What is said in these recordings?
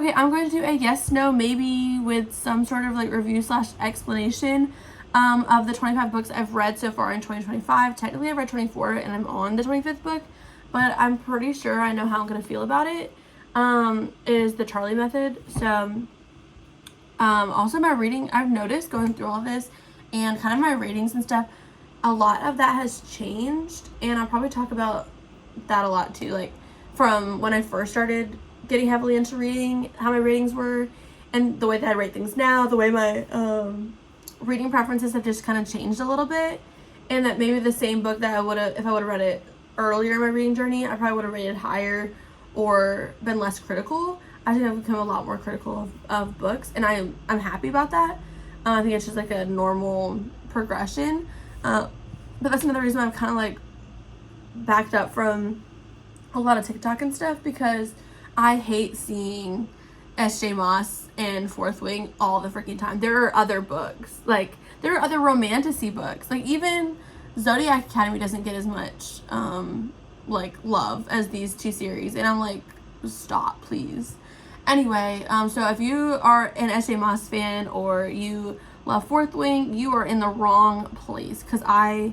Okay, I'm going to do a yes, no, maybe with some sort of like review / explanation of the 25 books I've read so far in 2025. Technically, I've read 24 and I'm on the 25th book, but I'm pretty sure I know how I'm going to feel about it. Is the Charlie Method. So, also my reading, I've noticed going through all this and kind of my ratings and stuff, a lot of that has changed, and I'll probably talk about that a lot too, like from when I first started getting heavily into reading, how my ratings were, and the way that I rate things now, the way my reading preferences have just kind of changed a little bit, and that maybe the same book that I would have, if I would have read it earlier in my reading journey, I probably would have rated higher or been less critical. I think I've become a lot more critical of books, and I'm happy about that. I think it's just like a normal progression. But that's another reason I've kind of like backed up from a lot of TikTok and stuff, because I hate seeing S.J. Moss and Fourth Wing all the freaking time. There are other books. Like, there are other romantasy books. Like, even Zodiac Academy doesn't get as much, like, love as these two series. And I'm like, stop, please. Anyway, so if you are an S.J. Moss fan or you love Fourth Wing, you are in the wrong place. Because I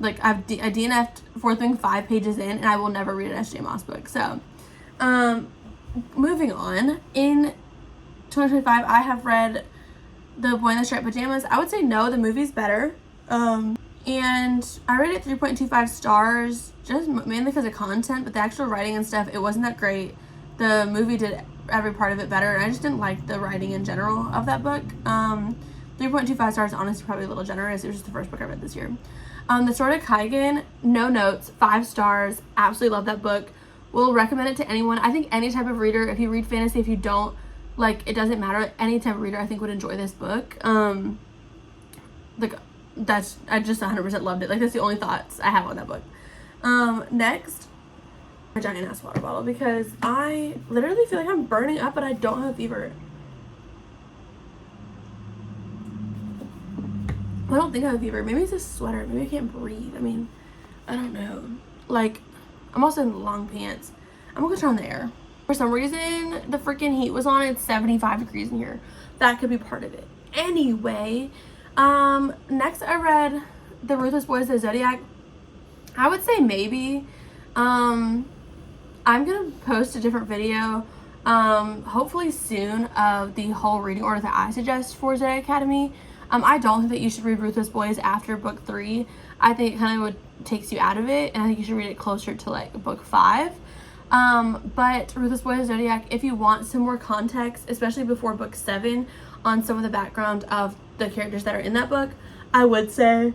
DNF'd Fourth Wing 5 pages in, and I will never read an S.J. Moss book. So, moving on. In 2025, I have read The Boy in the Striped Pajamas. I would say no, the movie's better. And I rated it 3.25 stars, just mainly because of content, but the actual writing and stuff, it wasn't that great. The movie did every part of it better, and I just didn't like the writing in general of that book. 3.25 stars, honestly, probably a little generous. It was just the first book I read this year. The Sword of Kaigen, no notes, 5 stars. Absolutely love that book. Will recommend it to anyone. I think any type of reader, if you read fantasy, if you don't, like, it doesn't matter. Any type of reader, I think, would enjoy this book. I just 100% loved it. Like, that's the only thoughts I have on that book. Next, a giant ass water bottle, because I literally feel like I'm burning up, but I don't have a fever. I don't think I have a fever. Maybe it's a sweater. Maybe I can't breathe. I mean, I don't know. Like, I'm also in long pants. I'm gonna go turn on the air. For some reason, the freaking heat was on. It's 75 degrees in here. That could be part of it. Anyway, next I read The Ruthless Boys of Zodiac. I would say maybe. I'm gonna post a different video, hopefully soon, of the whole reading order that I suggest for Zodiac Academy. I don't think that you should read Ruthless Boys after book 3. I think it kind of takes you out of it, and I think you should read it closer to like book 5. But Ruthless Boys of Zodiac, if you want some more context, especially before book 7, on some of the background of the characters that are in that book, I would say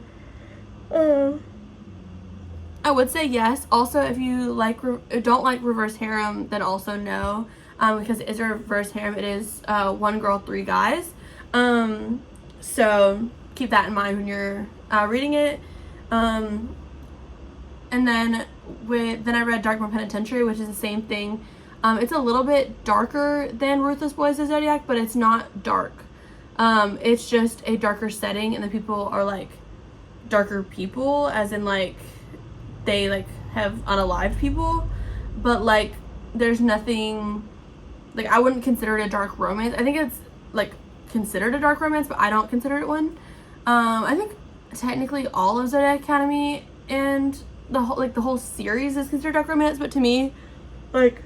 yes. Also, if you don't like reverse harem, then also no, because it is a reverse harem. It is 1 girl, 3 guys. So keep that in mind when you're reading it. And then I read Darkmoor Penitentiary, which is the same thing. It's a little bit darker than Ruthless Boys of Zodiac, but it's not dark. It's just a darker setting, and the people are like darker people, as in like they like have unalived people, but like there's nothing, like, I wouldn't consider it a dark romance. I think it's like considered a dark romance, but I don't consider it one. I think technically all of Zodiac Academy and the whole series is considered dark romance, but to me, like,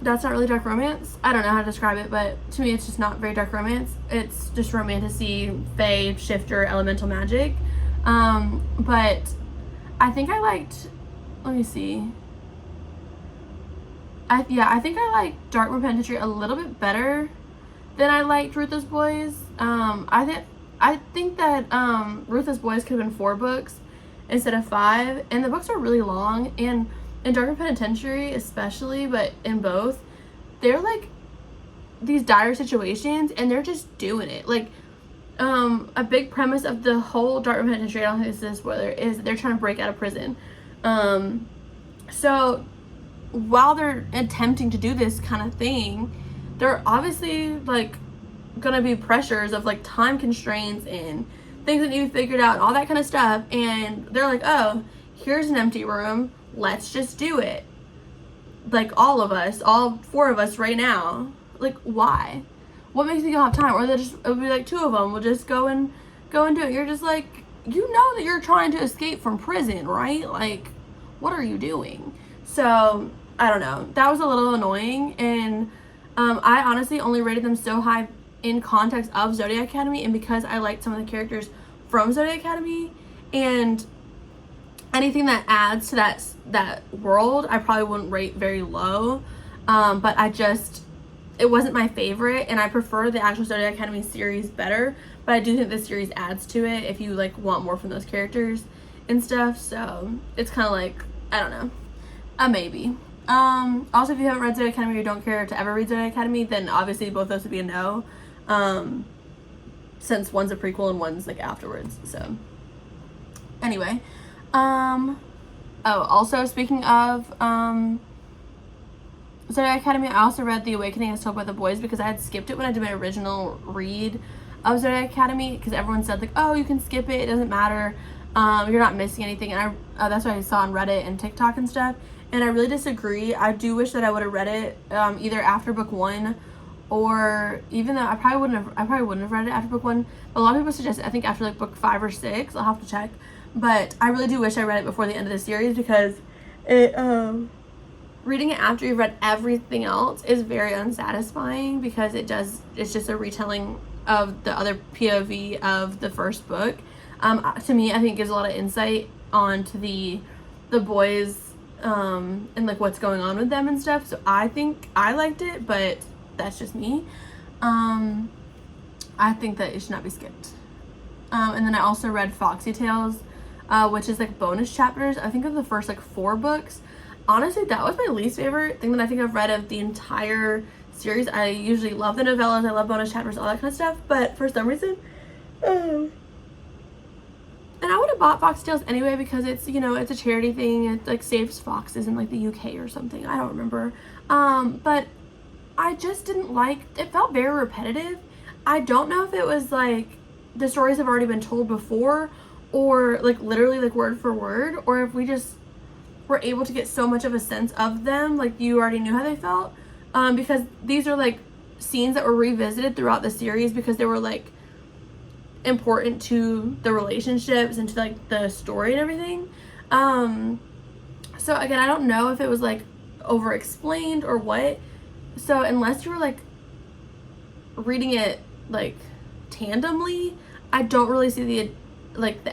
that's not really dark romance. I don't know how to describe it, but to me it's just not very dark romance. It's just romantasy, fae, shifter, elemental magic. But I think I liked, let me see. I think I liked Darkmoor Penitentiary a little bit better than I liked Ruthless Boys. I think that Ruthless Boys could have been 4 books instead of 5, and the books are really long, and in Darkmoor Penitentiary especially, but in both, they're like these dire situations and they're just doing it. Like, a big premise of the whole Darkmoor Penitentiary, I don't think this is a spoiler, is they're trying to break out of prison. So while they're attempting to do this kind of thing, they're obviously like gonna be pressures of like time constraints and things that need to be figured out and all that kind of stuff, and they're like, oh, here's an empty room, let's just do it. like all of us, all 4 of us right now. Like, why? What makes me have time? Or it'll be like 2 of them will just go and do it. You're just like, you know that you're trying to escape from prison, right? Like, what are you doing? So I don't know. That was a little annoying, and I honestly only rated them so high in context of Zodiac Academy, and because I liked some of the characters from Zodiac Academy, and anything that adds to that world, I probably wouldn't rate very low. But it wasn't my favorite, and I prefer the actual Zodiac Academy series better. But I do think this series adds to it if you like want more from those characters and stuff. So it's kind of like, I don't know, a maybe. Also, if you haven't read Zodiac Academy or you don't care to ever read Zodiac Academy, then obviously both those would be a no. Since one's a prequel and one's like afterwards. So anyway, also speaking of Zodiac Academy, I also read The Awakening as Told by the Boys because I had skipped it when I did my original read of Zodiac Academy, because everyone said like, oh, you can skip it, it doesn't matter, you're not missing anything, and that's what I saw on Reddit and TikTok and stuff, and I really disagree. I do wish that I would have read it either after book 1, or even though I probably wouldn't have read it after book 1, but a lot of people suggest I think after like book 5 or 6. I'll have to check, but I really do wish I read it before the end of the series, because it reading it after you've read everything else is very unsatisfying, because it's just a retelling of the other POV of the first book. To me, I think it gives a lot of insight onto the boys and like what's going on with them and stuff. So I think I liked it, but that's just me. I think that it should not be skipped. And then I also read Foxy Tales, which is like bonus chapters, I think, of the first like 4 books. Honestly, that was my least favorite thing that I think I've read of the entire series. I usually love the novellas, I love bonus chapters, all that kind of stuff, but for some reason, and I would have bought Foxy Tales anyway, because it's, you know, it's a charity thing, it like saves foxes in like the UK or something, I don't remember, but I just didn't like, it felt very repetitive. I don't know if it was like the stories have already been told before, or like literally like word for word, or if we just were able to get so much of a sense of them, like you already knew how they felt, because these are like scenes that were revisited throughout the series because they were like important to the relationships and to like the story and everything. So again, I don't know if it was like over explained or what, so unless you were like reading it like tandemly, I don't really see the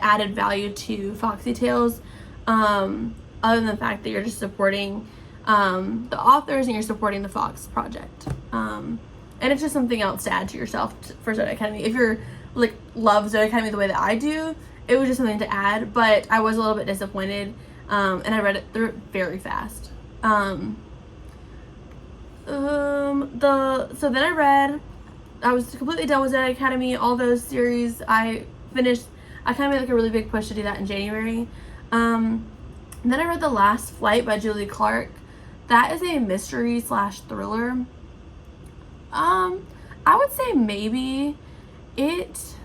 added value to Foxy Tales, other than the fact that you're just supporting the authors and you're supporting the Fox Project, and it's just something else to add to yourself for Zodiac Academy. If you're like love Zodiac Academy the way that I do, it was just something to add, but I was a little bit disappointed, and I read it through very fast. So then I was completely done with Zodiac Academy, all those series I finished. I kind of made like a really big push to do that in January. And then I read The Last Flight by Julie Clark. That is a mystery / thriller. I would say maybe it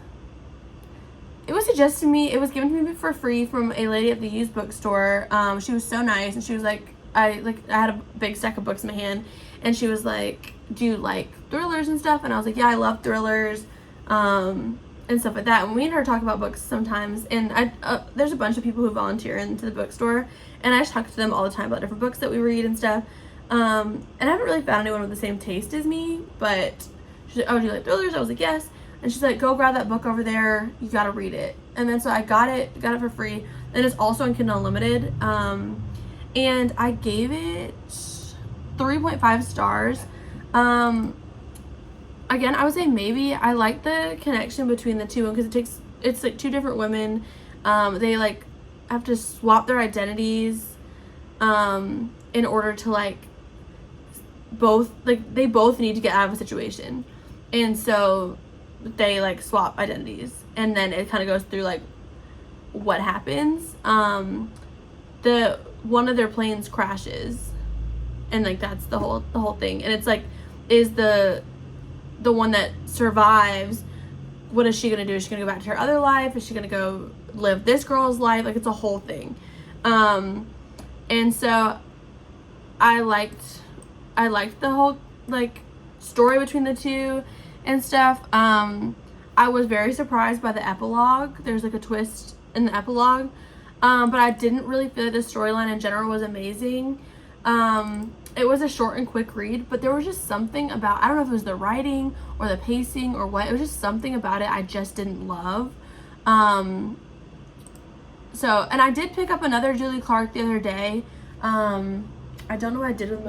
was suggested to me, it was given to me for free from a lady at the used bookstore. She was so nice, and she was like, I had a big stack of books in my hand, and she was like, do you like thrillers and stuff? And I was like, yeah, I love thrillers, and stuff like that. And we and her talk about books sometimes, and there's a bunch of people who volunteer into the bookstore, and I just talk to them all the time about different books that we read and stuff. And I haven't really found anyone with the same taste as me, but she's like, oh, do you like thrillers? I was like, yes. And she's like, go grab that book over there, you gotta read it. And then so I got it for free, and it's also on Kindle Unlimited, and I gave it 3.5 stars. Again, I would say maybe. I like the connection between the two, because it's like 2 different women. They like have to swap their identities in order to like they both need to get out of a situation, and so they like swap identities, and then it kind of goes through like what happens. The one of their planes crashes, and like that's the whole thing, and it's like, is the one that survives, what is she gonna do? Is she gonna go back to her other life? Is she gonna go live this girl's life? Like, it's a whole thing. And so I liked the whole like story between the two and stuff. I was very surprised by the epilogue. There's like a twist in the epilogue, but I didn't really feel like the storyline in general was amazing. It was a short and quick read, but there was just something about, I don't know if it was the writing or the pacing or what, it was just something about it I just didn't love. So, and I did pick up another Julie Clark the other day. I don't know what I did with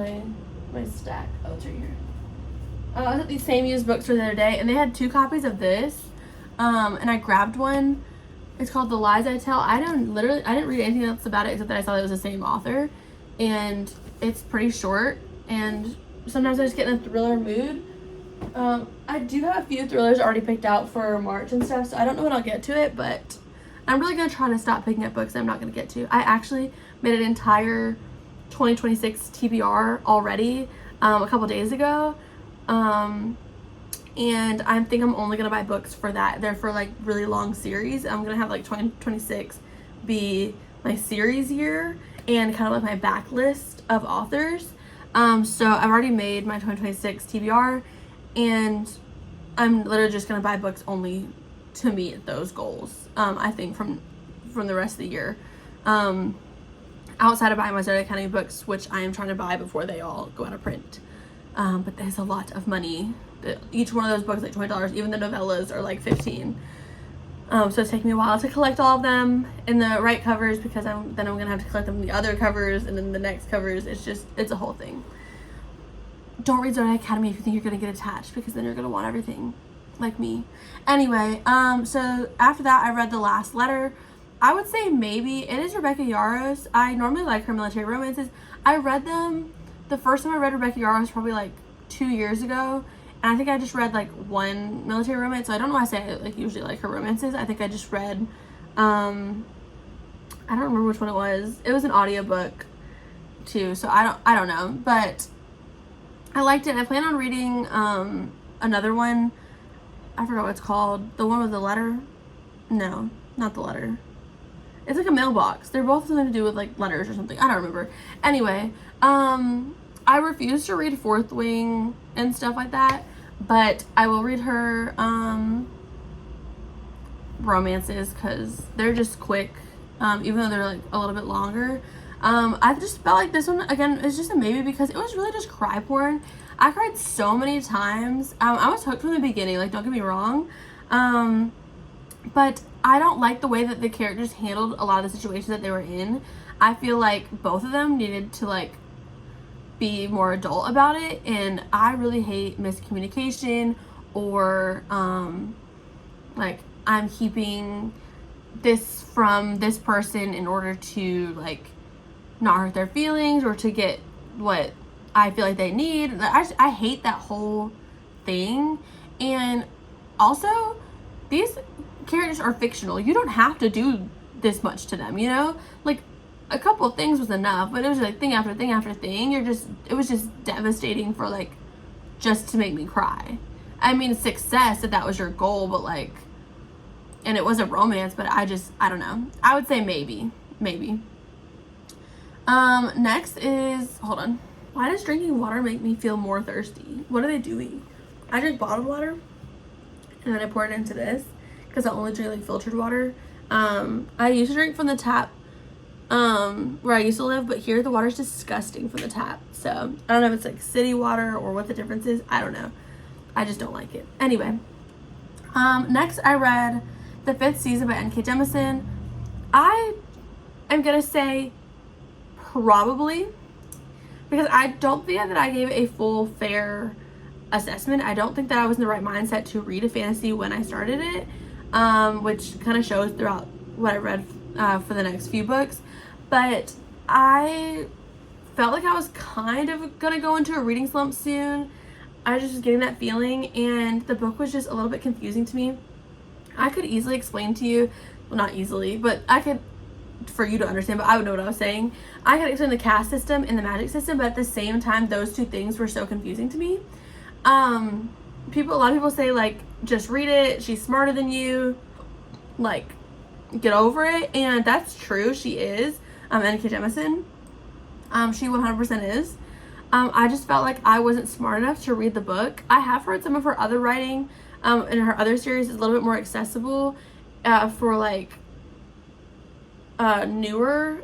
my stack. Oh, it's right here. I was at the Same Used Bookstore the other day, and they had 2 copies of this, and I grabbed one. It's called The Lies I Tell. I didn't read anything else about it except that I saw that it was the same author, and it's pretty short, and sometimes I just get in a thriller mood. I do have a few thrillers already picked out for March and stuff, so I don't know when I'll get to it, but I'm really going to try to stop picking up books I'm not going to get to. I actually made an entire 2026 TBR already a couple days ago, and I think I'm only going to buy books for that. They're for like really long series. I'm going to have like 2026 be my series year and kind of like my backlist of authors. So I've already made my 2026 TBR, and I'm literally just going to buy books only to meet those goals. I think from the rest of the year, outside of buying my Zodiac Academy books, which I am trying to buy before they all go out of print. But there's a lot of money. Each one of those books is like $20. Even the novellas are like $15. So it's taking me a while to collect all of them in the right covers, because I'm gonna have to collect them in the other covers and then the next covers. It's a whole thing. Don't read Zodiac Academy if you think you're gonna get attached, because then you're gonna want everything, like me. Anyway, so after that I read The Last Letter. I would say maybe it is Rebecca Yarros. I normally like her military romances. I read them, the first time I read Rebecca Yarros probably like 2 years ago, and I think I just read like one military romance, so I don't know why I say I like usually like her romances. I think I just read, I don't remember which one it was. It was an audiobook too, so I don't know, but I liked it. I plan on reading another one. I forgot what it's called. The one with the letter? No, not the letter. It's like a mailbox. They're both something to do with like letters or something. I don't remember. Anyway, I refuse to read Fourth Wing and stuff like that, but I will read her romances because they're just quick, even though they're like a little bit longer. I just felt like this one, again, is just a maybe because it was really just cry porn. I cried so many times. I was hooked from the beginning, like, don't get me wrong. But I don't like the way that the characters handled a lot of the situations that they were in. I feel like both of them needed to, like, be more adult about it, and I really hate miscommunication or, like, I'm keeping this from this person in order to, like, not hurt their feelings or to get what I feel like they need. I hate that whole thing. And also, these characters are fictional. You don't have to do this much to them, you know? Like, a couple of things was enough, but it was like thing after thing after thing. It was just devastating for, like, just to make me cry. I mean, success if that was your goal, but, like, and it was a romance, but I don't know. I would say maybe. Next is, hold on. Why does drinking water make me feel more thirsty? What are they doing? I drink bottled water, and then I pour it into this, because I only drink, like, filtered water. I used to drink from the tap, where I used to live, but here the water's disgusting from the tap. So, I don't know if it's, like, city water or what the difference is. I don't know. I just don't like it. Anyway, next I read The Fifth Season by N.K. Jemisin. I am gonna say probably, because I don't think that I gave it a full, fair assessment. I don't think that I was in the right mindset to read a fantasy when I started it, which kind of shows throughout what I read for the next few books. But I felt like I was kind of gonna go into a reading slump soon. I was just getting that feeling, and the book was just a little bit confusing to me. I could easily explain to you, well, not easily, but I could, for you to understand, but I would know what I was saying. I could explain the caste system and the magic system, but at the same time, those two things were so confusing to me. A lot of people say, like, just read it, she's smarter than you, like, get over it, and that's true, she is, N.K. Jemisin. She 100% is. I just felt like I wasn't smart enough to read the book. I have heard some of her other writing in her other series is a little bit more accessible for like newer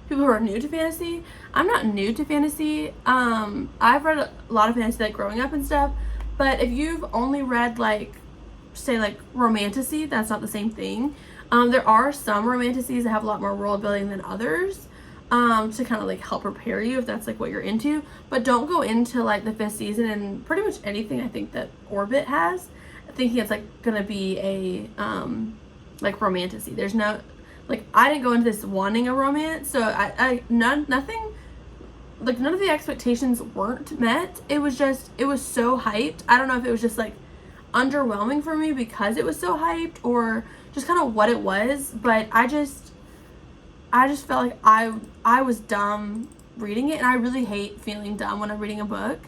people who are new to fantasy. I'm not new to fantasy. I've read a lot of fantasy like growing up and stuff, but if you've only read like, say like romantasy, that's not the same thing. There are some romantasies that have a lot more world building than others, to kind of like help prepare you if that's like what you're into. But don't go into like the 5th season and pretty much anything I think that Orbit has thinking it's like gonna be a like romantasy. There's no, like, I didn't go into this wanting a romance, so nothing, like none of the expectations weren't met. It was just, it was so hyped. I don't know if it was just like underwhelming for me because it was so hyped or just kind of what it was, but I just felt like I was dumb reading it, and I really hate feeling dumb when I'm reading a book.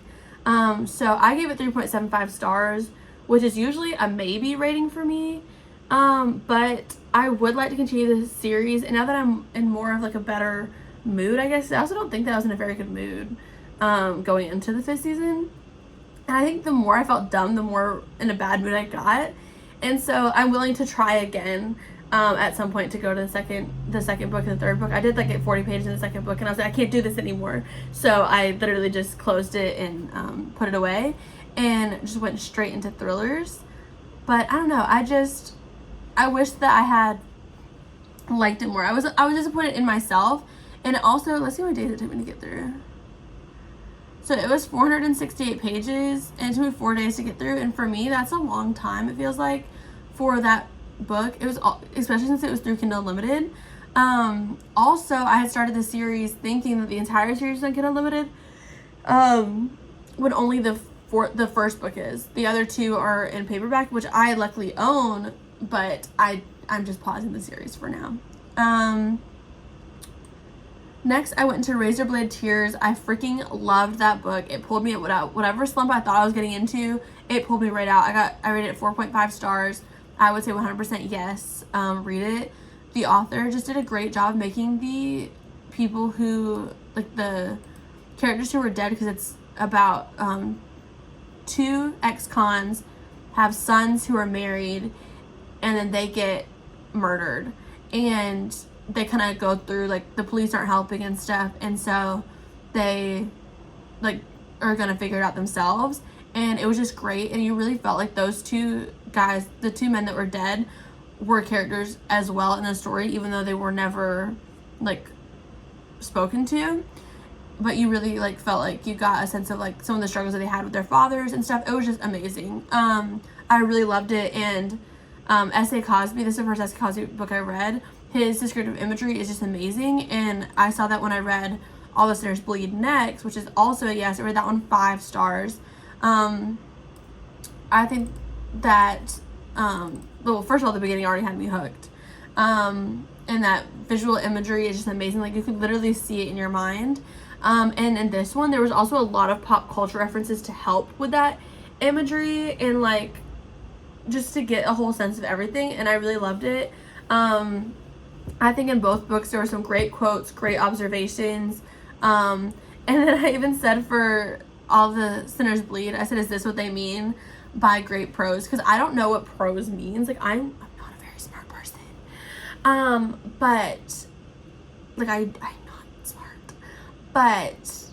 So I gave it 3.75 stars, which is usually a maybe rating for me. But I would like to continue this series, and now that I'm in more of like a better mood, I guess. I also don't think that I was in a very good mood going into the 5th season. And I think the more I felt dumb, the more in a bad mood I got. And so I'm willing to try again at some point to go to the second book and the third book. I did like get 40 pages in the second book, and I was like, I can't do this anymore. So I literally just closed it and put it away and just went straight into thrillers. But I don't know, I wish that I had liked it more. I was disappointed in myself. And also, let's see how many days it took me to get through. So it was 468 pages, and it took me 4 days to get through. And for me, that's a long time, it feels like, for that book. It was, especially since it was through Kindle Unlimited. Also, I had started the series thinking that the entire series was on Kindle Unlimited, when only the first book is. The other two are in paperback, which I luckily own, but I'm just pausing the series for now. Next, I went into Razorblade Tears. I freaking loved that book. It pulled me out. Whatever slump I thought I was getting into, it pulled me right out. I rated it 4.5 stars. I would say 100% yes. Read it. The author just did a great job making the people who, like the characters who were dead, because it's about 2 ex-cons have sons who are married, and then they get murdered. And they kind of go through, like, the police aren't helping and stuff, and so they, like, are gonna figure it out themselves. And it was just great, and you really felt like those 2 guys, the 2 men that were dead, were characters as well in the story, even though they were never, like, spoken to. But you really, like, felt like you got a sense of, like, some of the struggles that they had with their fathers and stuff. It was just amazing. I really loved it. And S.A. Cosby, this is the first S.A. Cosby book I read. His descriptive imagery is just amazing, and I saw that when I read All the Sinners Bleed next, which is also a yes. I read that one 5 stars. I think that, well, first of all, the beginning already had me hooked. And that visual imagery is just amazing. Like, you could literally see it in your mind. And in this one, there was also a lot of pop culture references to help with that imagery and, like, just to get a whole sense of everything, and I really loved it. I think in both books there were some great quotes, great observations, and then I even said for All the Sinners Bleed, I said, is this what they mean by great prose? Because I don't know what prose means. Like, I'm not a very smart person, but, like, I'm not smart, but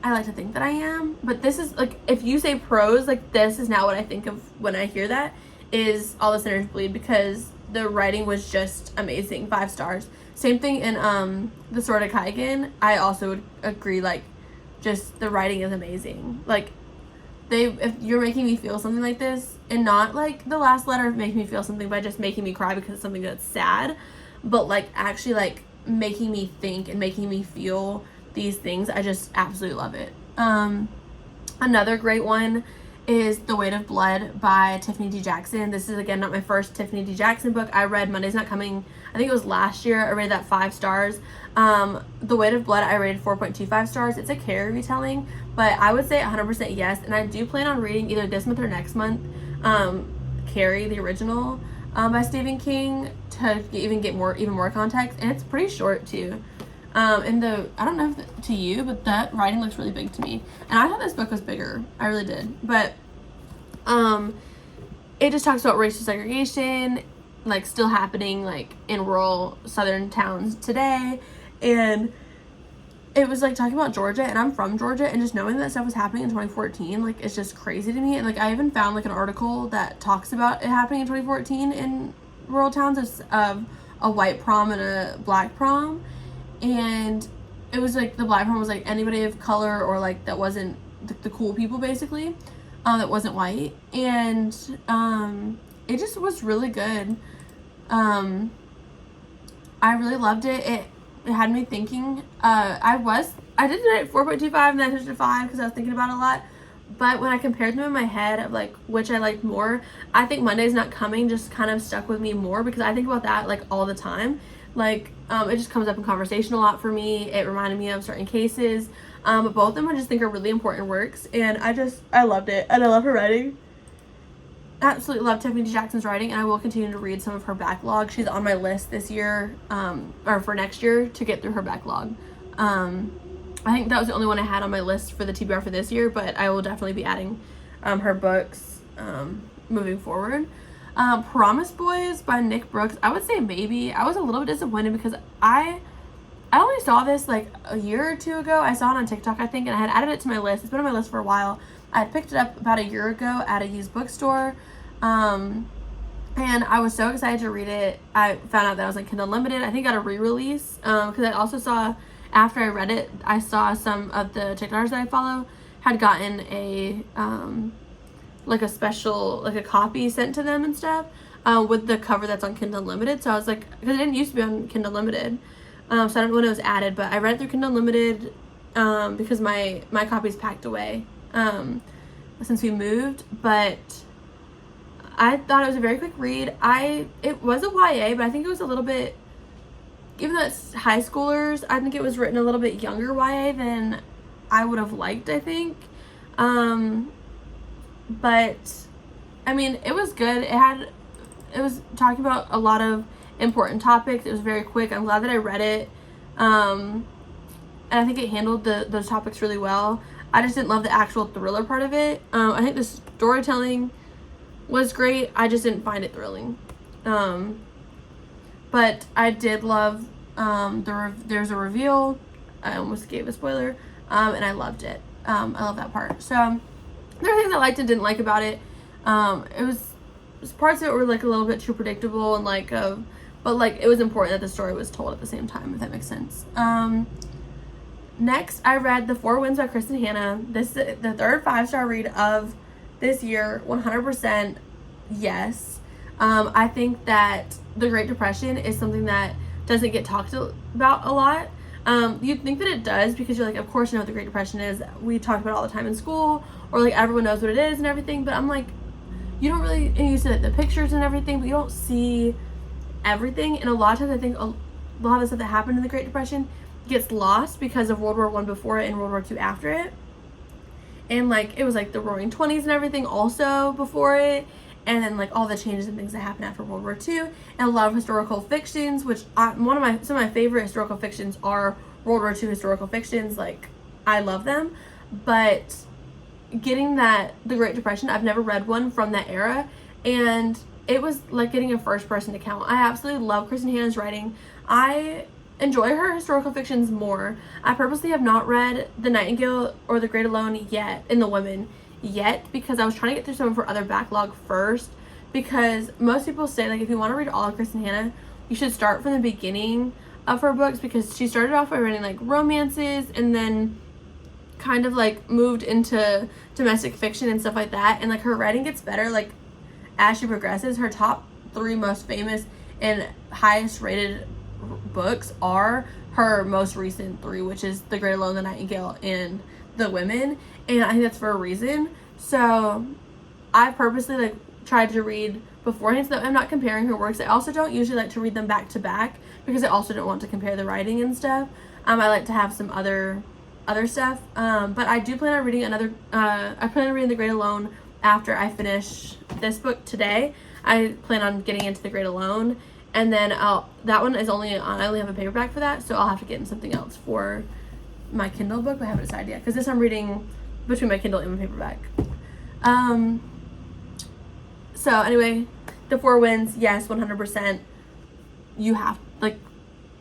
I like to think that I am. But this is, like, if you say prose, like, this is not what I think of when I hear that, is All the Sinners Bleed, because the writing was just amazing. 5 stars. Same thing in The Sword of Kaigen. I also would agree, like, just the writing is amazing. Like, if you're making me feel something like this, and not like The Last Letter making me feel something by just making me cry because it's something that's sad, but like actually like making me think and making me feel these things, I just absolutely love it. Another great one is The Weight of Blood by Tiffany D. Jackson. This is, again, not my first Tiffany D. Jackson book. I read Monday's Not Coming, I think it was last year. I rated that 5 stars. The Weight of Blood, I rated 4.25 stars. It's a Carrie retelling, but I would say 100% yes, and I do plan on reading either this month or next month Carrie, the original, by Stephen King, to even get even more context, and it's pretty short too. And I don't know if to you, but that writing looks really big to me. And I thought this book was bigger. I really did. But it just talks about racial segregation, like still happening like in rural southern towns today. And it was like talking about Georgia, and I'm from Georgia, and just knowing that stuff was happening in 2014, like it's just crazy to me. And like I even found like an article that talks about it happening in 2014 in rural towns of a white prom and a black prom. And it was like the black prom was like anybody of color or like that wasn't the cool people basically, that wasn't white. And it just was really good. I really loved it. It had me thinking. I did it 4.25 and then I pushed it to 5 because I was thinking about it a lot. But when I compared them in my head of like which I liked more, I think Monday's Not Coming just kind of stuck with me more because I think about that like all the time. Like it just comes up in conversation a lot for me. It reminded me of certain cases. But both of them I just think are really important works, and I loved it, and I love her writing. Absolutely love Tiffany D. Jackson's writing, and I will continue to read some of her backlog. She's on my list this year, or for next year, to get through her backlog. I think that was the only one I had on my list for the TBR for this year, but I will definitely be adding her books moving forward. Promise Boys by Nick Brooks, I would say maybe. I was a little bit disappointed because I only saw this like a year or two ago. I saw it on TikTok, I think, and I had added it to my list. It's been on my list for a while. I had picked it up about a year ago at a used bookstore, and I was so excited to read it. I found out that it was like Kindle Unlimited. I think I got a re-release, because I also saw, after I read it, I saw some of the TikTokers that I follow had gotten a like a special, like a copy sent to them and stuff, with the cover that's on Kindle Unlimited. So I was like, because it didn't used to be on Kindle Unlimited, so I don't know when it was added, but I read it through Kindle Unlimited because my copy's packed away since we moved. But I thought it was a very quick read. It was a YA, but I think it was a little bit, even though it's high schoolers, I think it was written a little bit younger YA than I would have liked, I think. But I mean, it was good. It was talking about a lot of important topics. It was very quick. I'm glad that I read it. And I think it handled those topics really well. I just didn't love the actual thriller part of it. I think the storytelling was great. I just didn't find it thrilling. But I did love there's a reveal. I almost gave a spoiler. And I loved it. I love that part. So there were things I liked and didn't like about it. It was parts of it were like a little bit too predictable and like but like it was important that the story was told at the same time, if that makes sense. Next, I read The Four Winds by Kristen Hanna. This is the third 5-star read of this year. 100% yes. I think that the Great Depression is something that doesn't get talked about a lot. You'd think that it does because you're like, of course you know what the Great Depression is. We talk about it all the time in school, or like everyone knows what it is and everything. But I'm like, you don't really, and you see like the pictures and everything, but you don't see everything. And a lot of times I think a lot of the stuff that happened in the Great Depression gets lost because of World War I before it and World War II after it. And like it was like the Roaring '20s and everything also before it, and then like all the changes and things that happened after World War II, and a lot of historical fictions, which some of my favorite historical fictions are World War II historical fictions. Like I love them, but getting the Great Depression, I've never read one from that era, and it was like getting a first-person account. I absolutely love Kristen Hanna's writing. I enjoy her historical fictions more. I purposely have not read The Nightingale or The Great Alone yet, in the women yet, because I was trying to get through some of her other backlog first, because most people say like if you want to read all of Kristen Hanna, you should start from the beginning of her books, because she started off by writing like romances and then kind of like moved into domestic fiction and stuff like that, and like her writing gets better like as she progresses. Her top 3 most famous and highest rated books are her most recent 3, which is The Great Alone, The Nightingale, and The Women, and I think that's for a reason. So I purposely like tried to read beforehand so that I'm not comparing her works. I also don't usually like to read them back to back because I also don't want to compare the writing and stuff. I like to have some other stuff, but I do plan on reading I plan on reading The Great Alone after I finish this book today. I plan on getting into The Great Alone, And then that one is only, I only have a paperback for that, so I'll have to get in something else for my Kindle book, but I haven't decided yet, because this I'm reading between my Kindle and my paperback. So anyway, The Four Winds, yes, 100%. You have, like,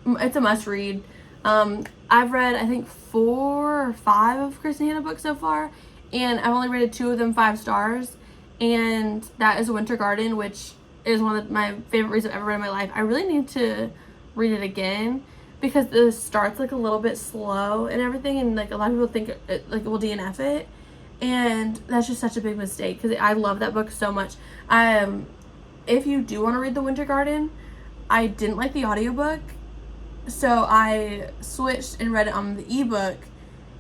it's a must read. I've read, I think, 4 or 5 of Kristen Hanna books so far, and I've only rated 2 of them 5 stars, and that is Winter Garden, which is one of my favorite reads I've ever read in my life. I really need to read it again, because the start's like a little bit slow and everything, and like a lot of people think it like will DNF it, and that's just such a big mistake, because I love that book so much. If you do want to read The Winter Garden, I didn't like the audiobook, so I switched and read it on the ebook,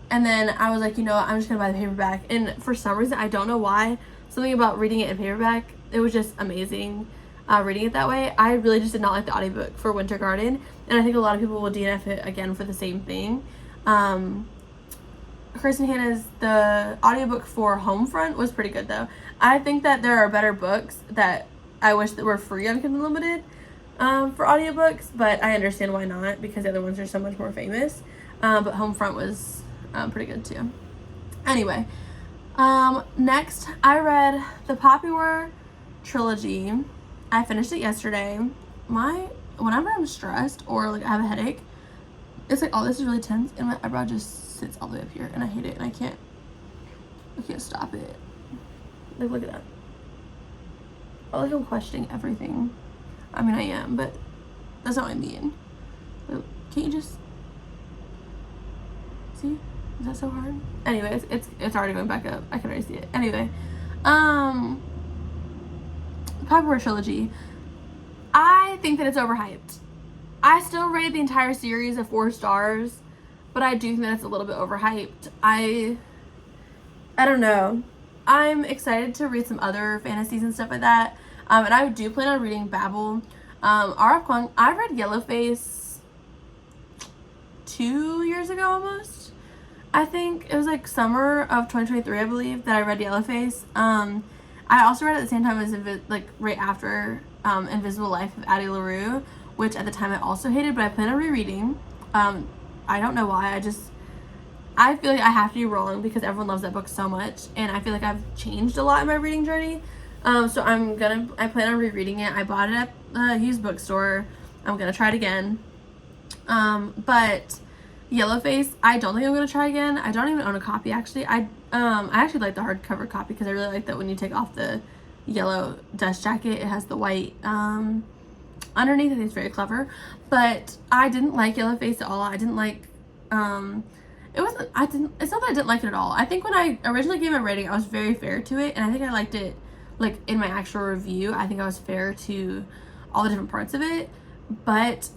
and then I was like, you know what, I'm just gonna buy the paperback. And for some reason, I don't know why, something about reading it in paperback, it was just amazing reading it that way. I really just did not like the audiobook for Winter Garden, and I think a lot of people will DNF it again for the same thing. Kristen Hanna's, the audiobook for Homefront was pretty good though. I think that there are better books that I wish that were free on Kindle Unlimited for audiobooks, but I understand why not, because the other ones are so much more famous. But Homefront was pretty good too. Anyway, next I read the Poppy War trilogy. I finished it yesterday. Whenever I'm stressed or like I have a headache, it's like all this is really tense, and my eyebrow just sits all the way up here, and I hate it, and I can't stop it. Like, look at that. I feel like I'm questioning everything. I mean, I am, but that's not what I mean. Like, can't you just see? Is that so hard? Anyway, it's already going back up. I can already see it. Anyway, Poppy War trilogy. I think that it's overhyped. I still rated the entire series of 4 stars, but I do think that it's a little bit overhyped. I don't know. I'm excited to read some other fantasies and stuff like that. And I do plan on reading Babel. R.F. Kuang, I read Yellowface 2 years ago almost. I think it was like summer of 2023, I believe, that I read Yellowface. I also read at the same time as right after Invisible Life of Addie LaRue, which at the time I also hated, but I plan on rereading. I don't know why. I feel like I have to be wrong, because everyone loves that book so much, and I feel like I've changed a lot in my reading journey. So I plan on rereading it. I bought it at the used bookstore. I'm gonna try it again. But Yellowface, I don't think I'm gonna try again. I don't even own a copy actually. I actually like the hardcover copy, because I really like that when you take off the yellow dust jacket, it has the white underneath. I think it's very clever. But I didn't like Yellowface at all. I didn't like it's not that I didn't like it at all. I think when I originally gave it a rating, I was very fair to it, and I think I liked it, like, in my actual review. I think I was fair to all the different parts of it. But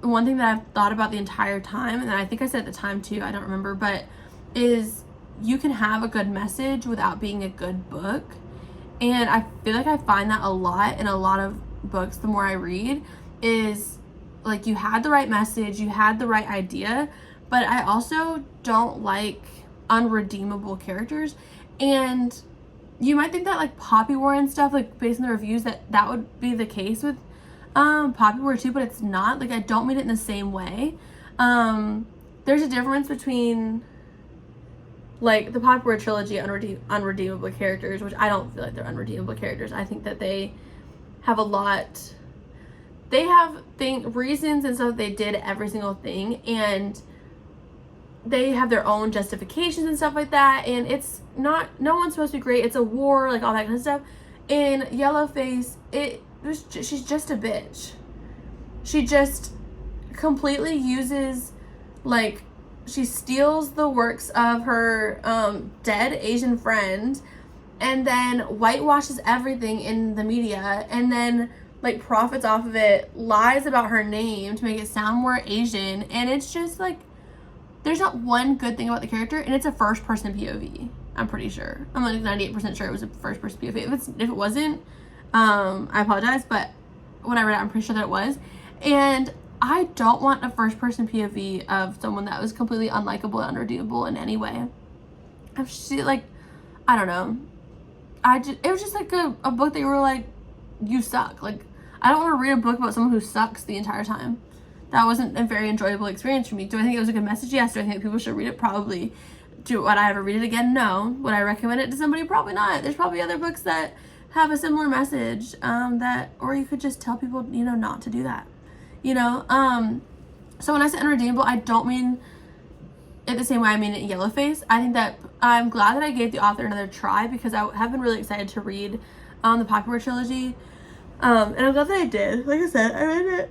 one thing that I've thought about the entire time, and I think I said at the time too, I don't remember, but is you can have a good message without being a good book. And I feel like I find that a lot in a lot of books the more I read, is like, you had the right message, you had the right idea, but I also don't like unredeemable characters. And you might think that, like, Poppy War and stuff, like, based on the reviews, that would be the case with Poppy War too, but it's not. Like, I don't mean it in the same way. There's a difference between, like, the Poppy War trilogy, unredeemable characters, which I don't feel like they're unredeemable characters. I think that they have a lot, they have reasons and stuff they did every single thing, and they have their own justifications and stuff like that, and it's not, no one's supposed to be great, it's a war, like all that kind of stuff. In Yellowface, she's just a bitch. She just completely uses, like, she steals the works of her dead Asian friend, and then whitewashes everything in the media, and then, like, profits off of it, lies about her name to make it sound more Asian, and it's just like, there's not one good thing about the character, and it's a first-person POV. I'm pretty sure. I'm like 98% sure it was a first-person POV. If it wasn't, I apologize, but when I read it, I'm pretty sure that it was. And I don't want a first-person POV of someone that was completely unlikable and unredeemable in any way. I don't know. It was just like a book that you were like, you suck. Like, I don't want to read a book about someone who sucks the entire time. That wasn't a very enjoyable experience for me. Do I think it was a good message? Yes. Do I think people should read it? Probably. Would I ever read it again? No. Would I recommend it to somebody? Probably not. There's probably other books that have a similar message, or you could just tell people, not to do that. So when I say unredeemable, I don't mean it the same way I mean it in Yellowface. I think that I'm glad that I gave the author another try, because I have been really excited to read the Poppy War trilogy. And I'm glad that I did. Like I said,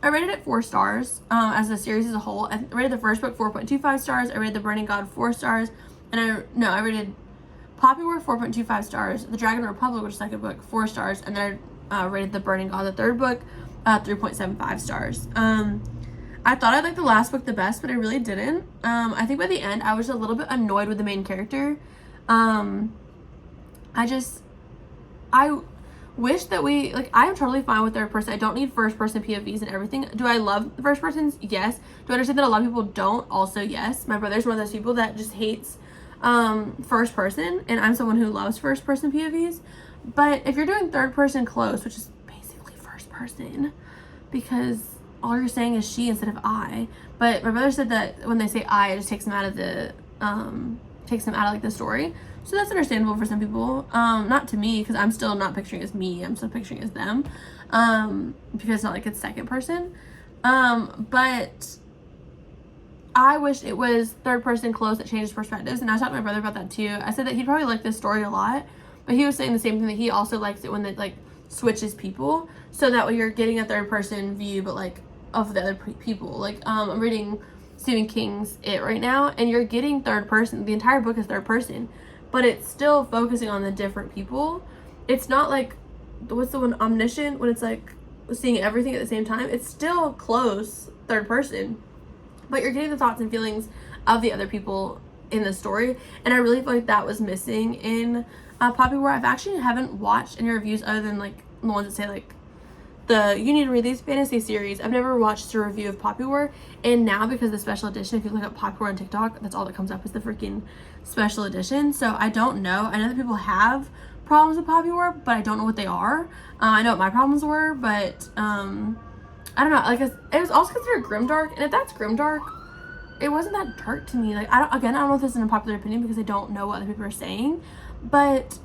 I rated it 4 stars as a series as a whole. I rated the first book 4.25 stars. I rated The Burning God 4 stars. And I rated Poppy War 4.25 stars. The Dragon Republic, which is the second book, 4 stars. And then I rated The Burning God, the third book, 3.75 stars. I thought I liked the last book the best, but I really didn't. I think by the end, I was a little bit annoyed with the main character. I wish that I am totally fine with third person. I don't need first person POVs and everything. Do I love the first persons? Yes. Do I understand that a lot of people don't? Also, yes. My brother's one of those people that just hates first person, and I'm someone who loves first person POVs. But if you're doing third person close, which is basically first person, because all you're saying is she instead of I. But my brother said that when they say I, it just takes them out of the the story. So that's understandable for some people. Not to me, because I'm still not picturing as me. I'm still picturing as them. Because it's not like it's second person. But I wish it was third person close that changes perspectives. And I was talking to my brother about that too. I said that he'd probably like this story a lot. But he was saying the same thing, that he also likes it when it switches people. So that way you're getting a third person view, but of the other people. I'm reading Stephen King's It right now, and you're getting third person. The entire book is third person, but it's still focusing on the different people. It's not what's the one, Omniscient, when it's seeing everything at the same time. It's still close third person, but you're getting the thoughts and feelings of the other people in the story. And I really feel like that was missing in Poppy War. I've actually haven't watched any reviews other than the ones that say you need to read these fantasy series. I've never watched a review of Poppy War, and now because of the special edition, if you look up Poppy War on TikTok, that's all that comes up is the freaking special edition. So I don't know. I know that people have problems with Poppy War, but I don't know what they are. I know what my problems were, but I don't know. It was also considered grimdark, and if that's grimdark, it wasn't that dark to me. I don't know if this is an unpopular opinion because I don't know what other people are saying, but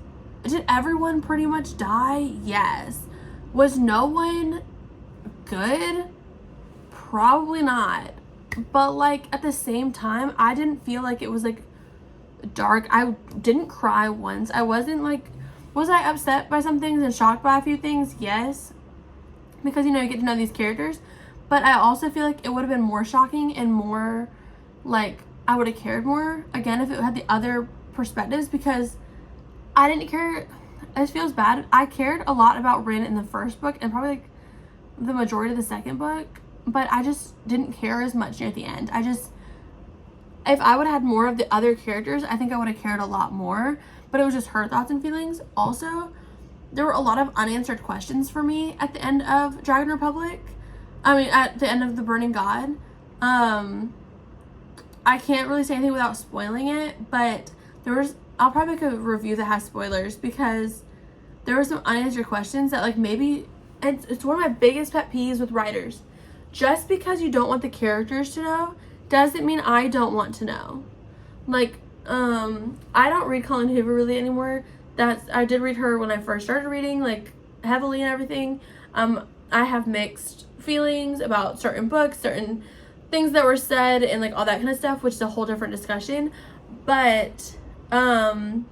did everyone pretty much die? Yes. Was no one good? Probably not. But at the same time, I didn't feel like it was dark. I didn't cry once. I wasn't was I upset by some things and shocked by a few things? Yes. Because you get to know these characters. But I also feel like it would have been more shocking and more I would have cared more again if it had the other perspectives, because I didn't care. It feels bad. I cared a lot about Rin in the first book and probably the majority of the second book, but I just didn't care as much near the end. If I would have had more of the other characters, I think I would have cared a lot more, but it was just her thoughts and feelings. Also, there were a lot of unanswered questions for me at the end of Dragon Republic. At the end of The Burning God. I can't really say anything without spoiling it, but I'll probably make a review that has spoilers, because there were some unanswered questions that maybe it's one of my biggest pet peeves with writers. Just because you don't want the characters to know doesn't mean I don't want to know. I don't read Colleen Hoover really anymore. I did read her when I first started reading heavily and everything. I have mixed feelings about certain books, certain things that were said, and all that kind of stuff, which is a whole different discussion. But and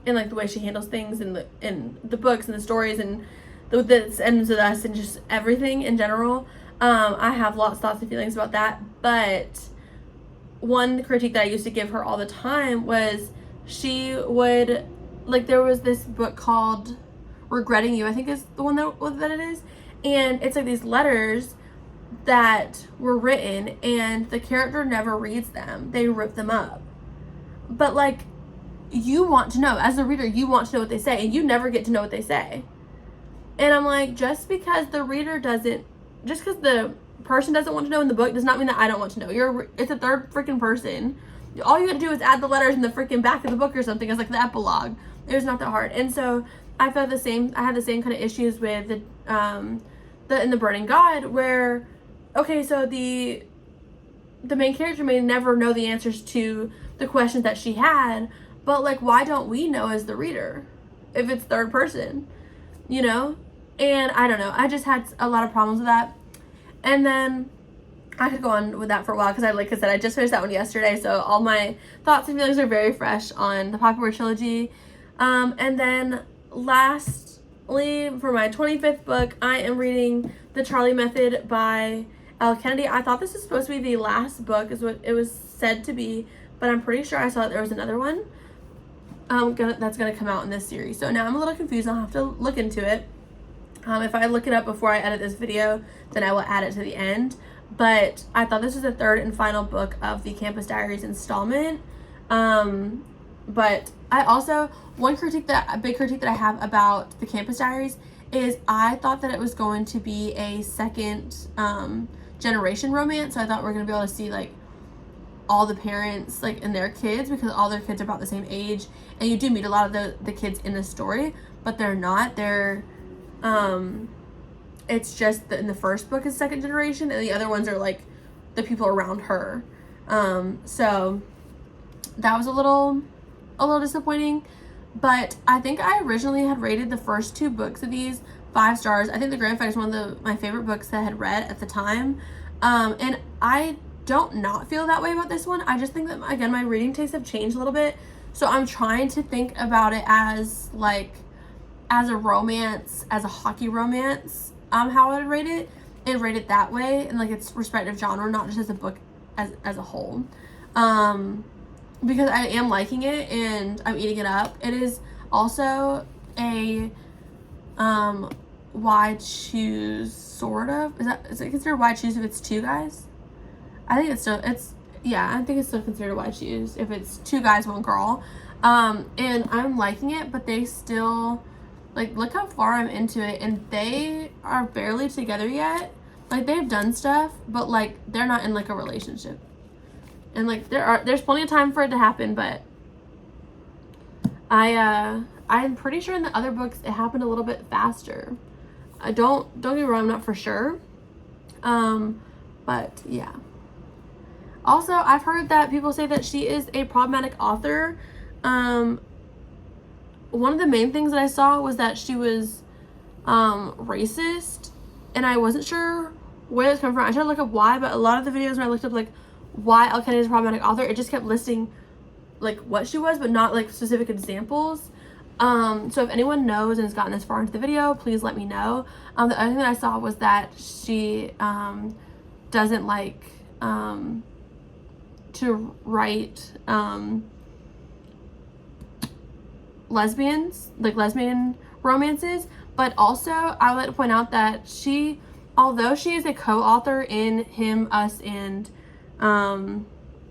the way she handles things in the books and the stories and the ends of us and just everything in general, I have lots of thoughts and feelings about that. But one critique that I used to give her all the time was she would there was this book called Regretting You, I think is the one that it is, and it's these letters that were written and the character never reads them. They rip them up. But you want to know, as a reader, you want to know what they say, and you never get to know what they say. And I'm just because the person doesn't want to know in the book does not mean that I don't want to know. It's a third freaking person. All you gotta do is add the letters in the freaking back of the book or something as the epilogue. It was not that hard. And so I felt the same. I had the same kind of issues with in the Burning God, where, okay, so the main character may never know the answers to the questions that she had, but like, why don't we know as the reader if it's third person, you know? And I don't know. I just had a lot of problems with that. And then I could go on with that for a while because like I said, I just finished that one yesterday, so all my thoughts and feelings are very fresh on the Poppy War trilogy. And then lastly, for my 25th book, I am reading The Charlie Method by Elle Kennedy. I thought this was supposed to be the last book, is what it was said to be, but I'm pretty sure I saw that there was another one that's going to come out in this series. So now I'm a little confused. I'll have to look into it. If I look it up before I edit this video, then I will add it to the end. But I thought this was the third and final book of the Campus Diaries installment. But I also, a big critique that I have about the Campus Diaries is I thought that it was going to be a second generation romance. So I thought we were going to be able to see like all the parents like and their kids, because all their kids are about the same age, and you do meet a lot of the kids in the story, but they're not. They're it's just that in the first book is second generation, and the other ones are like the people around her. So that was a little disappointing, but I think I originally had rated the first two books of these 5 stars. I think The Grand Fight is one of my favorite books that I had read at the time, and I don't not feel that way about this one. I just think that, again, my reading tastes have changed a little bit, so I'm trying to think about it as like as a romance, as a hockey romance, how I would rate it, and rate it that way in like its respective genre, not just as a book as a whole. Because I am liking it and I'm eating it up. It is also a wide choose, sort of. Is it considered wide choose if it's 2 guys? I think it's still considered a wide choose if it's 2 guys, 1 girl. And I'm liking it, but they still, like, look how far I'm into it, and they are barely together yet. Like, they've done stuff, but like they're not in like a relationship. And like there's plenty of time for it to happen, but I'm pretty sure in the other books it happened a little bit faster. Don't get me wrong, I'm not for sure. But yeah. Also, I've heard that people say that she is a problematic author. One of the main things that I saw was that she was racist, and I wasn't sure where it's coming from. I tried to look up why, but a lot of the videos when I looked up like why Elle Kennedy is a problematic author, it just kept listing like what she was, but not like specific examples. So if anyone knows and has gotten this far into the video, please let me know. The other thing that I saw was that she doesn't like to write lesbian romances, but also I would like to point out that although she is a co-author in Him, Us, and I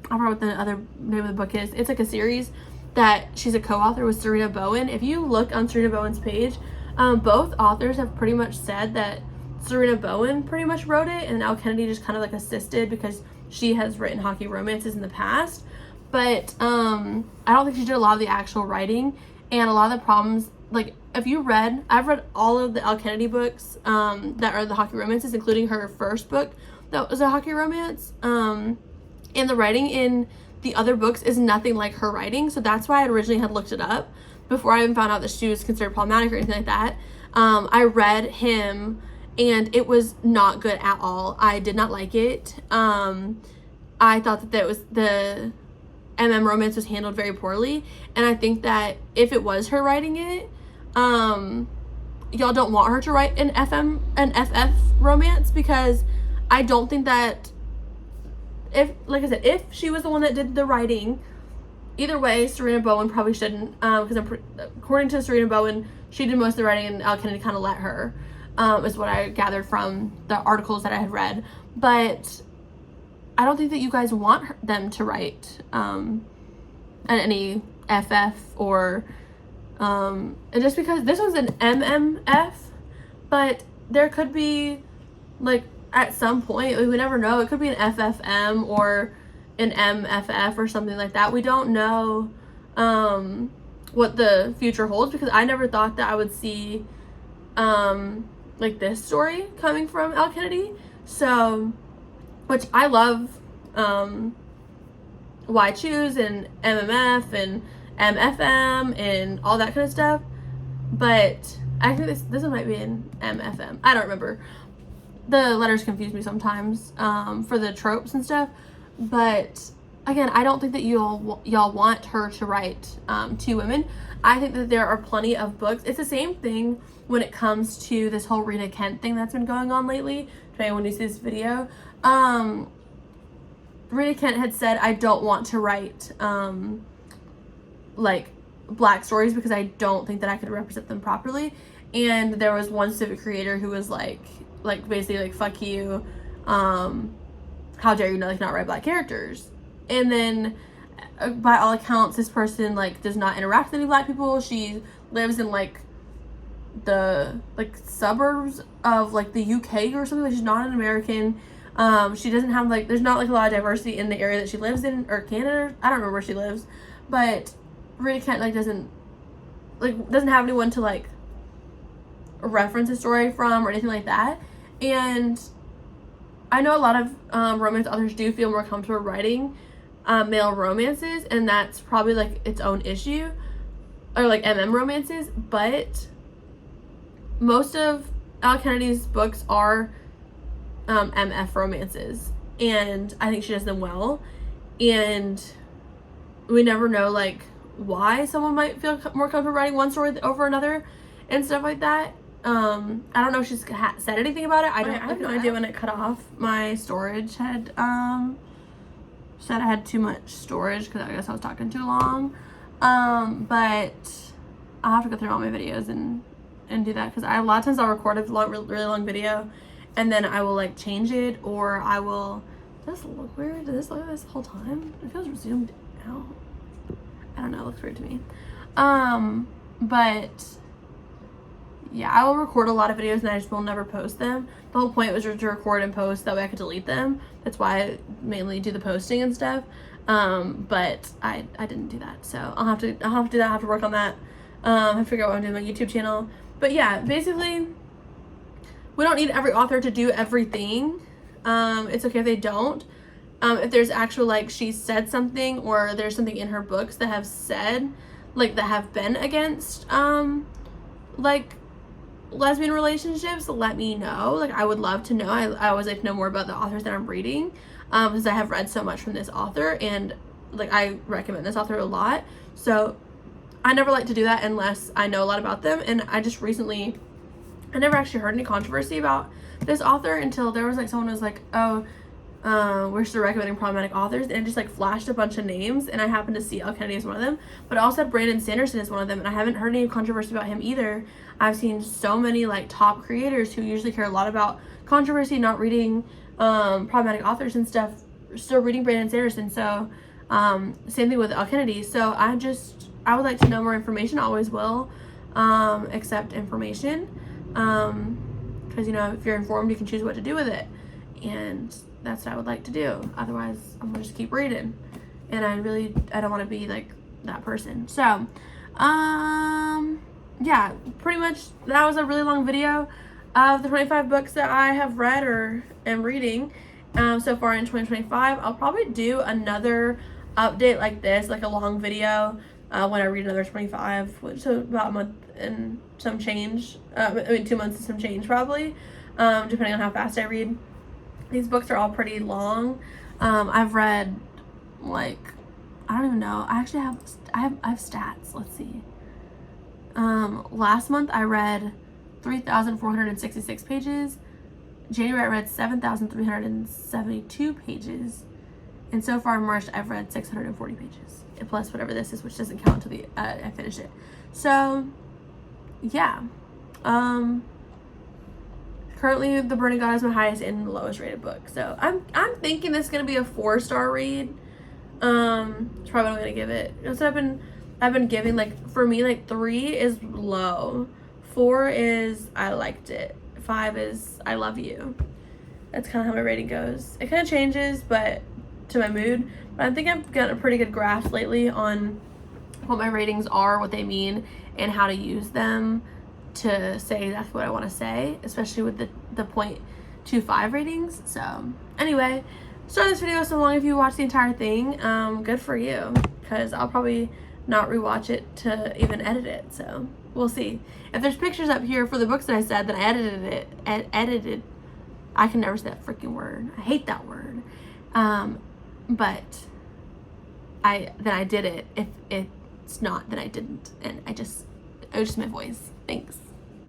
forgot what the other name of the book is. It's like a series that she's a co-author with Serena Bowen. If you look on Serena Bowen's page, both authors have pretty much said that Serena Bowen pretty much wrote it, and Elle Kennedy just kind of like assisted because she has written hockey romances in the past. But I don't think she did a lot of the actual writing, and a lot of the problems, like I've read all of the Elle Kennedy books that are the hockey romances, including her first book that was a hockey romance. And the writing in the other books is nothing like her writing, so that's why I originally had looked it up before I even found out that she was considered problematic or anything like that. I read Him, and it was not good at all. I did not like it. I thought that the romance was handled very poorly, and I think that if it was her writing it, y'all don't want her to write an FF romance, because I don't think that if she was the one that did the writing, either way, Serena Bowen probably shouldn't, because according to Serena Bowen, she did most of the writing and Elle Kennedy kind of let her, is what I gathered from the articles that I had read. But I don't think that you guys want them to write any FF or and just because this was an MMF, but there could be like at some point, we never know, it could be an FFM or an MFF or something like that. We don't know what the future holds, because I never thought that I would see like this story coming from Elle Kennedy. So, which I love Why Choose and MMF and MFM and all that kind of stuff, but I think this one might be in MFM. I don't remember. The letters confuse me sometimes for the tropes and stuff, but again, I don't think that y'all want her to write two women. I think that there are plenty of books. It's the same thing when it comes to this whole Rita Kent thing that's been going on lately. Depending on when you see this video, Rita Kent had said, I don't want to write like Black stories because I don't think that I could represent them properly. And there was one civic creator who was like basically like, fuck you, how dare you not write Black characters. And then by all accounts, this person like does not interact with any Black people. She lives in like the suburbs of like the UK or something. Like, she's not an American. She doesn't have like, there's not like a lot of diversity in the area that she lives in, or Canada. I don't remember where she lives, but Rita Kent like doesn't have anyone to like reference a story from or anything like that. And I know a lot of romance authors do feel more comfortable writing male romances, and that's probably like its own issue, or like romances, but most of Elle Kennedy's books are MF romances, and I think she does them well, and we never know like why someone might feel more comfortable writing one story over another and stuff like that. I don't know if she's said anything about it. I have no idea when it cut off. My storage had said I had too much storage because I guess I was talking too long. But I'll have to go through all my videos and do that, because a lot of times I'll record a really long video and then I will like change it, or I will. Does this look weird? Did this look like this the whole time? It feels zoomed out. I don't know, it looks weird to me. But yeah, I will record a lot of videos and I just will never post them. The whole point was just to record and post, that way I could delete them. That's why I mainly do the posting and stuff. But I didn't do that, so I'll have to do that. I'll have to work on that. I have to figure out what I'm doing on my YouTube channel. But yeah, basically, we don't need every author to do everything. It's okay if they don't. If there's actual like she said something, or there's something in her books that have said like that have been against like lesbian relationships, let me know. Like, I would love to know. I always like to know more about the authors that I'm reading, because I have read so much from this author, and like I recommend this author a lot, so I never like to do that unless I know a lot about them. And I just recently, I never actually heard any controversy about this author until there was like someone was like, oh, we're still recommending problematic authors, and it just like flashed a bunch of names, and I happened to see Elle Kennedy as one of them, but I also had Brandon Sanderson as one of them, and I haven't heard any controversy about him either. I've seen so many like top creators who usually care a lot about controversy not reading problematic authors and stuff, still reading Brandon Sanderson. So same thing with Elle Kennedy. So I would like to know more information. I always will accept information, because you know, if you're informed, you can choose what to do with it, and that's what I would like to do. Otherwise, I'm gonna just keep reading, and I don't want to be like that person. So, yeah, pretty much that was a really long video of the 25 books that I have read or am reading so far in 2025. I'll probably do another update like this, like a long video when I read another 25, which is about a month and some change. 2 months and some change probably, depending on how fast I read. These books are all pretty long. I've read like, I don't even know. I actually have stats. Let's see. Last month I read 3,466 pages. January I read 7,372 pages. And so far in March I've read 640 pages. And plus whatever this is, which doesn't count until I finish it. So, yeah. Currently, The Burning God is my highest and lowest rated book. So I'm thinking this is gonna be a 4-star read. It's probably what I'm gonna give it. So I've been giving, like, for me, like 3 is low, 4 is I liked it, 5 is I love you. That's kind of how my rating goes. It kind of changes, but to my mood. But I think I've gotten a pretty good grasp lately on what my ratings are, what they mean, and how to use them to say exactly what I want to say, especially with the 0.25 ratings. So anyway, sorry this video was so long. If you watch the entire thing, good for you, because I'll probably not rewatch it to even edit it, so we'll see. If there's pictures up here for the books that I said, then I edited, I can never say that freaking word, I hate that word, but I did it. If it's not, then I didn't, and it was just my voice. Thanks.